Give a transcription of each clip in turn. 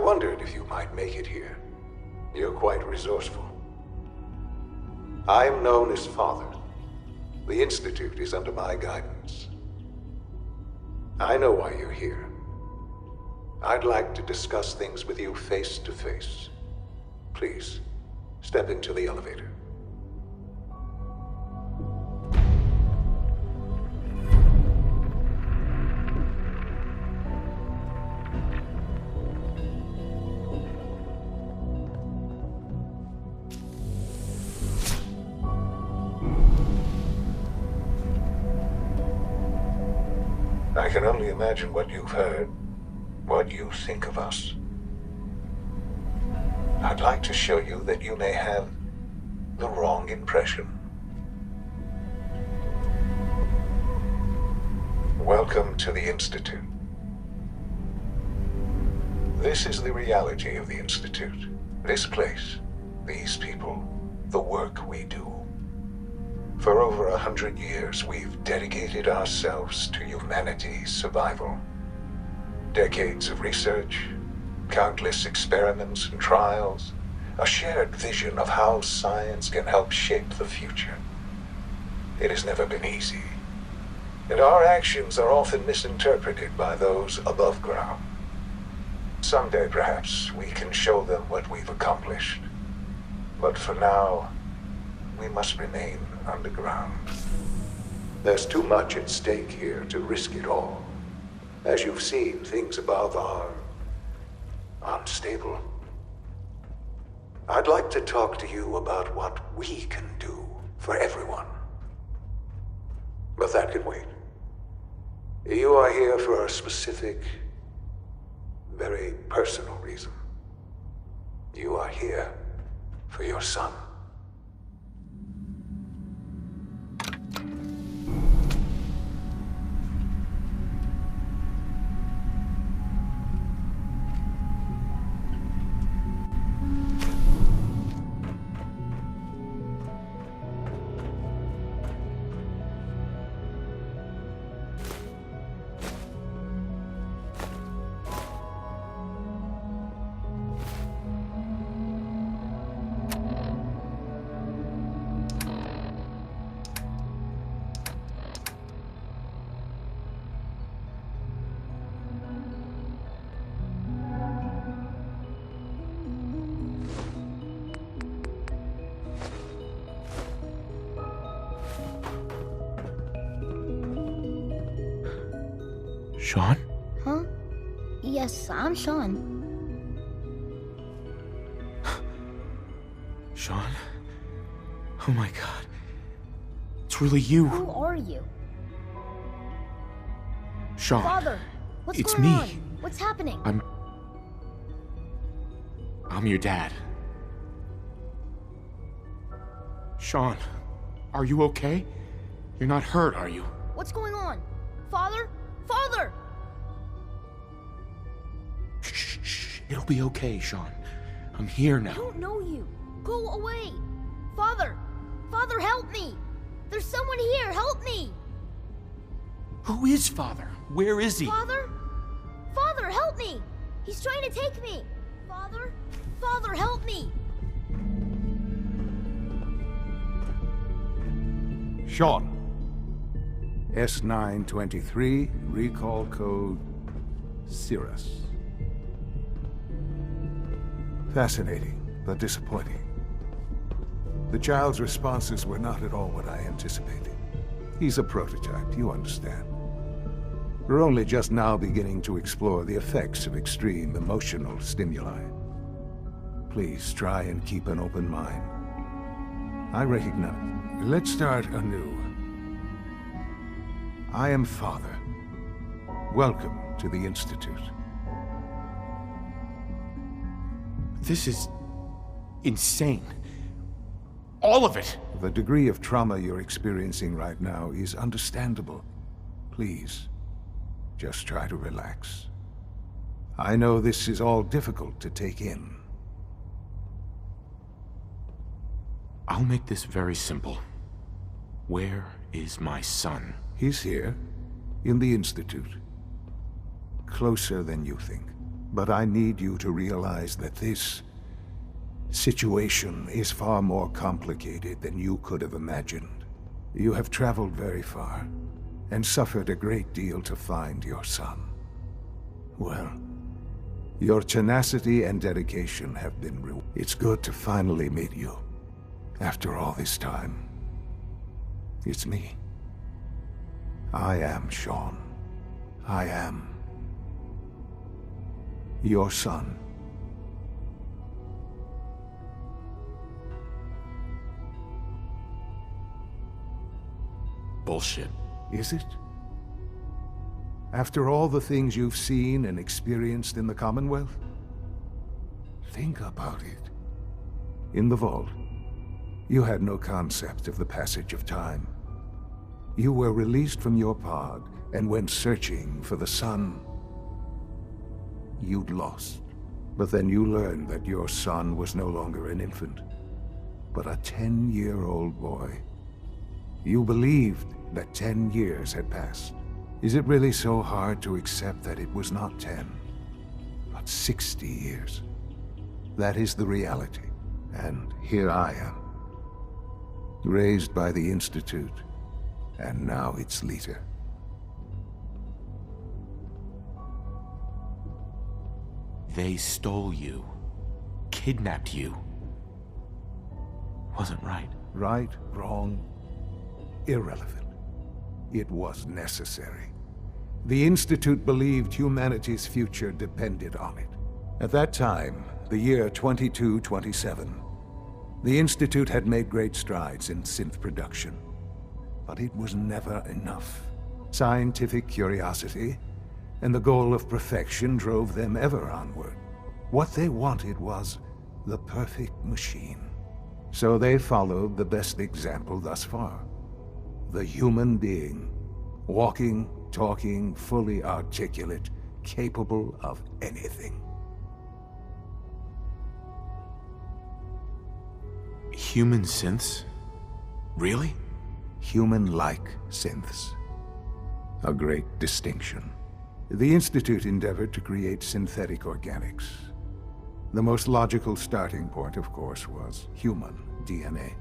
wondered if you might make it here. You're quite resourceful. I'm known as Father. The Institute is under my guidance. I know why you're here. I'd like to discuss things with you face to face. Please, step into the elevator. I can only imagine what you've heard, what you think of us. I'd like to show you that you may have the wrong impression. Welcome to the Institute. This is the reality of the Institute. This place, these people, the work we do. For over 100 years, we've dedicated ourselves to humanity's survival. Decades of research, countless experiments and trials, a shared vision of how science can help shape the future. It has never been easy, and our actions are often misinterpreted by those above ground. Someday, perhaps, we can show them what we've accomplished. But for now, we must remain underground. There's too much at stake here to risk it all. As you've seen, things above are unstable. I'd like to talk to you about what we can do for everyone. But that can wait. You are here for a specific, very personal reason. You are here for your son. Sean? Huh? Yes, I'm Sean. Sean? Oh my god. It's really you. Who are you? Sean. Father, what's It's going me. on? What's happening? I'm your dad. Sean, are you okay? You're not hurt, are you? What's going on? Father? Father! Shh. It'll be okay, Sean. I'm here I now. don't know you. Go away. Father! Father, help me! There's someone here, help me! Who is Father? Where is he? Father? Father, help me! He's trying to take me! Father? Father, help me! Sean. S923, recall code Cirrus. Fascinating, but disappointing. The child's responses were not at all what I anticipated. He's a prototype, you understand. We're only just now beginning to explore the effects of extreme emotional stimuli. Please try and keep an open mind. I recognize. Let's start anew. I am Father. Welcome to the Institute. This is insane. All of it. The degree of trauma you're experiencing right now is understandable. Please, just try to relax. I know this is all difficult to take in. I'll make this very simple. Where is my son? He's here, in the Institute. Closer than you think. But I need you to realize that this situation is far more complicated than you could have imagined. You have traveled very far, and suffered a great deal to find your son. Well, your tenacity and dedication have been rewarded. It's good to finally meet you. After all this time, it's me. I am Sean. I am your son. Bullshit. Is it? After all the things you've seen and experienced in the Commonwealth? Think about it. In the vault, you had no concept of the passage of time. You were released from your pod and went searching for the son you'd lost. But then you learned that your son was no longer an infant, but a 10-year-old boy. You believed that 10 years had passed. Is it really so hard to accept that it was not 10, but 60 years? That is the reality. And here I am, raised by the Institute, and now its leader. They stole you, kidnapped you. Wasn't right. Right, wrong, irrelevant. It was necessary. The Institute believed humanity's future depended on it. At that time, the year 2227, the Institute had made great strides in synth production. But it was never enough. Scientific curiosity and the goal of perfection drove them ever onward. What they wanted was the perfect machine. So they followed the best example thus far. The human being, walking, talking, fully articulate, capable of anything. Human synths? Really? Human-like synths. A great distinction. The Institute endeavored to create synthetic organics. The most logical starting point, of course, was human DNA.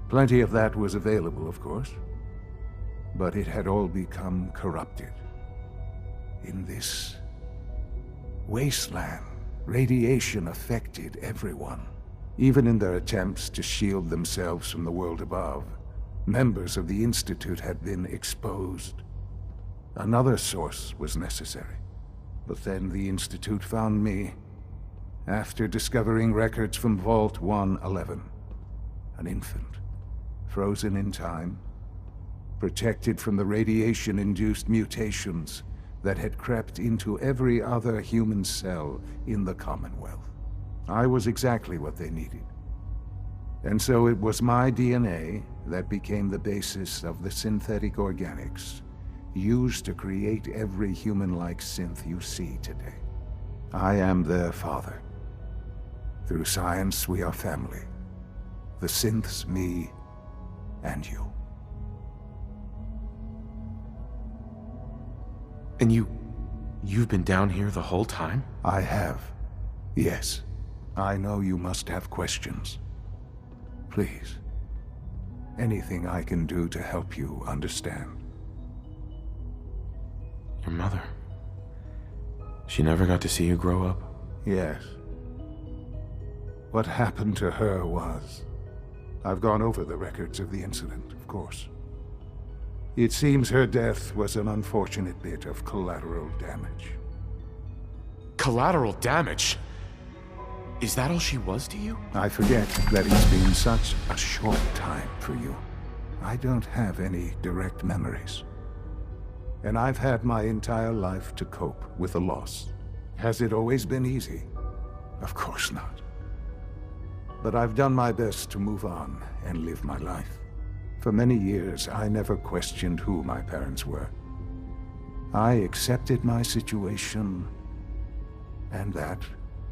Plenty of that was available, of course. But it had all become corrupted. In this wasteland, radiation affected everyone. Even in their attempts to shield themselves from the world above, members of the Institute had been exposed. Another source was necessary. But then the Institute found me, after discovering records from Vault 111. An infant, frozen in time, protected from the radiation-induced mutations that had crept into every other human cell in the Commonwealth. I was exactly what they needed. And so it was my DNA that became the basis of the synthetic organics used to create every human-like synth you see today. I am their father. Through science, we are family. The synths, me, and you. And you've been down here the whole time? I have. Yes. I know you must have questions. Please. Anything I can do to help you understand. Your mother. She never got to see you grow up? Yes. What happened to her was... I've gone over the records of the incident, of course. It seems her death was an unfortunate bit of collateral damage. Collateral damage? Is that all she was to you? I forget that it's been such a short time for you. I don't have any direct memories. And I've had my entire life to cope with the loss. Has it always been easy? Of course not. But I've done my best to move on and live my life. For many years, I never questioned who my parents were. I accepted my situation, and that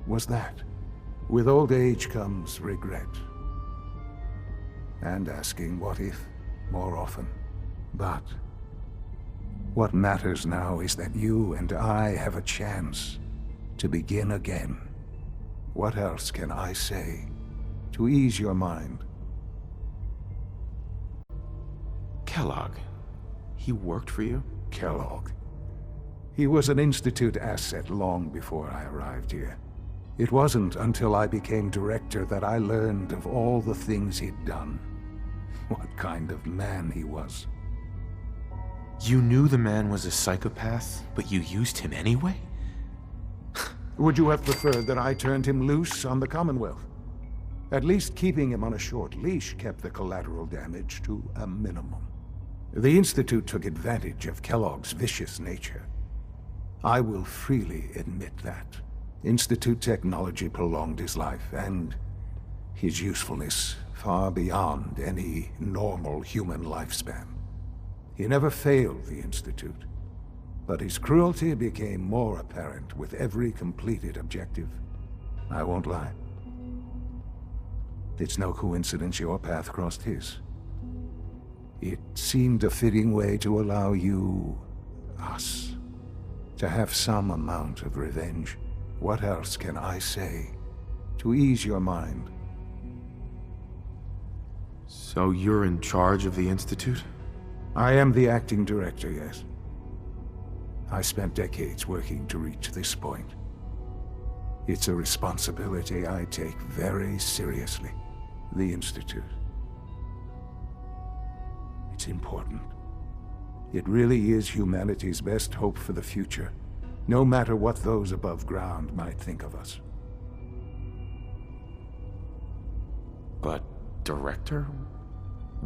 was that. With old age comes regret. And asking what if more often. But what matters now is that you and I have a chance to begin again. What else can I say to ease your mind? Kellogg. He worked for you? Kellogg. He was an Institute asset long before I arrived here. It wasn't until I became director that I learned of all the things he'd done. What kind of man he was. You knew the man was a psychopath, but you used him anyway? Would you have preferred that I turned him loose on the Commonwealth? At least keeping him on a short leash kept the collateral damage to a minimum. The Institute took advantage of Kellogg's vicious nature. I will freely admit that. Institute technology prolonged his life, and his usefulness far beyond any normal human lifespan. He never failed the Institute, but his cruelty became more apparent with every completed objective. I won't lie. It's no coincidence your path crossed his. It seemed a fitting way to allow you, us, to have some amount of revenge. What else can I say to ease your mind? So you're in charge of the Institute? I am the acting director, yes. I spent decades working to reach this point. It's a responsibility I take very seriously. The Institute. It's important. It really is humanity's best hope for the future, no matter what those above ground might think of us. But, director?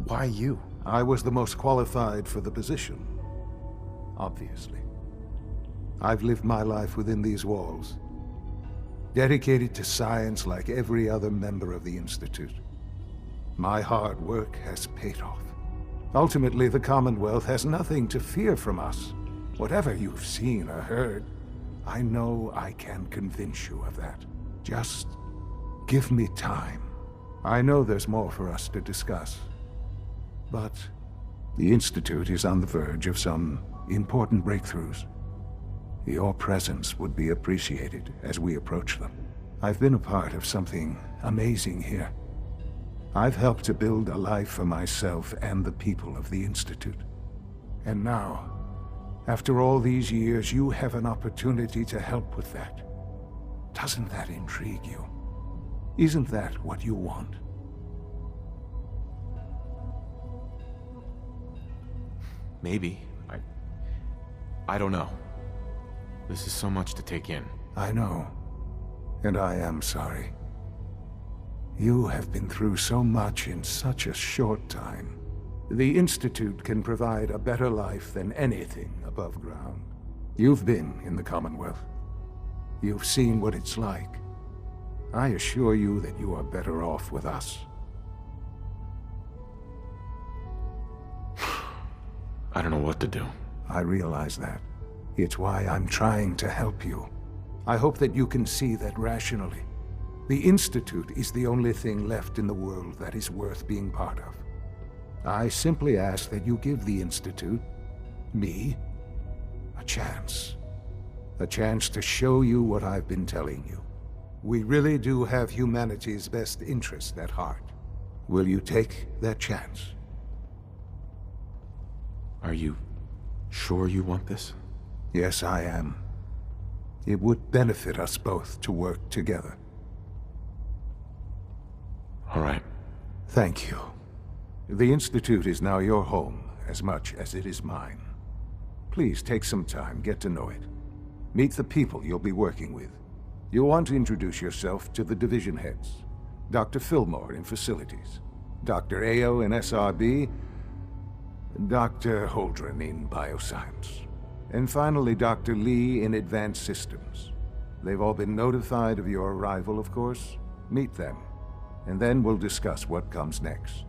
Why you? I was the most qualified for the position, obviously. I've lived my life within these walls, dedicated to science like every other member of the Institute. My hard work has paid off. Ultimately, the Commonwealth has nothing to fear from us. Whatever you've seen or heard, I know I can convince you of that. Just give me time. I know there's more for us to discuss. But the Institute is on the verge of some important breakthroughs. Your presence would be appreciated as we approach them. I've been a part of something amazing here. I've helped to build a life for myself and the people of the Institute. And now, after all these years, you have an opportunity to help with that. Doesn't that intrigue you? Isn't that what you want? Maybe. I don't know. This is so much to take in. I know. And I am sorry. You have been through so much in such a short time. The Institute can provide a better life than anything above ground. You've been in the Commonwealth. You've seen what it's like. I assure you that you are better off with us. I don't know what to do. I realize that. It's why I'm trying to help you. I hope that you can see that rationally. The Institute is the only thing left in the world that is worth being part of. I simply ask that you give the Institute, me, a chance. A chance to show you what I've been telling you. We really do have humanity's best interest at heart. Will you take that chance? Are you sure you want this? Yes, I am. It would benefit us both to work together. All right. Thank you. The Institute is now your home as much as it is mine. Please take some time, get to know it. Meet the people you'll be working with. You'll want to introduce yourself to the division heads. Dr. Fillmore in Facilities, Dr. Ayo in SRB, Dr. Holdren in Bioscience, and finally Dr. Lee in Advanced Systems. They've all been notified of your arrival, of course. Meet them, and then we'll discuss what comes next.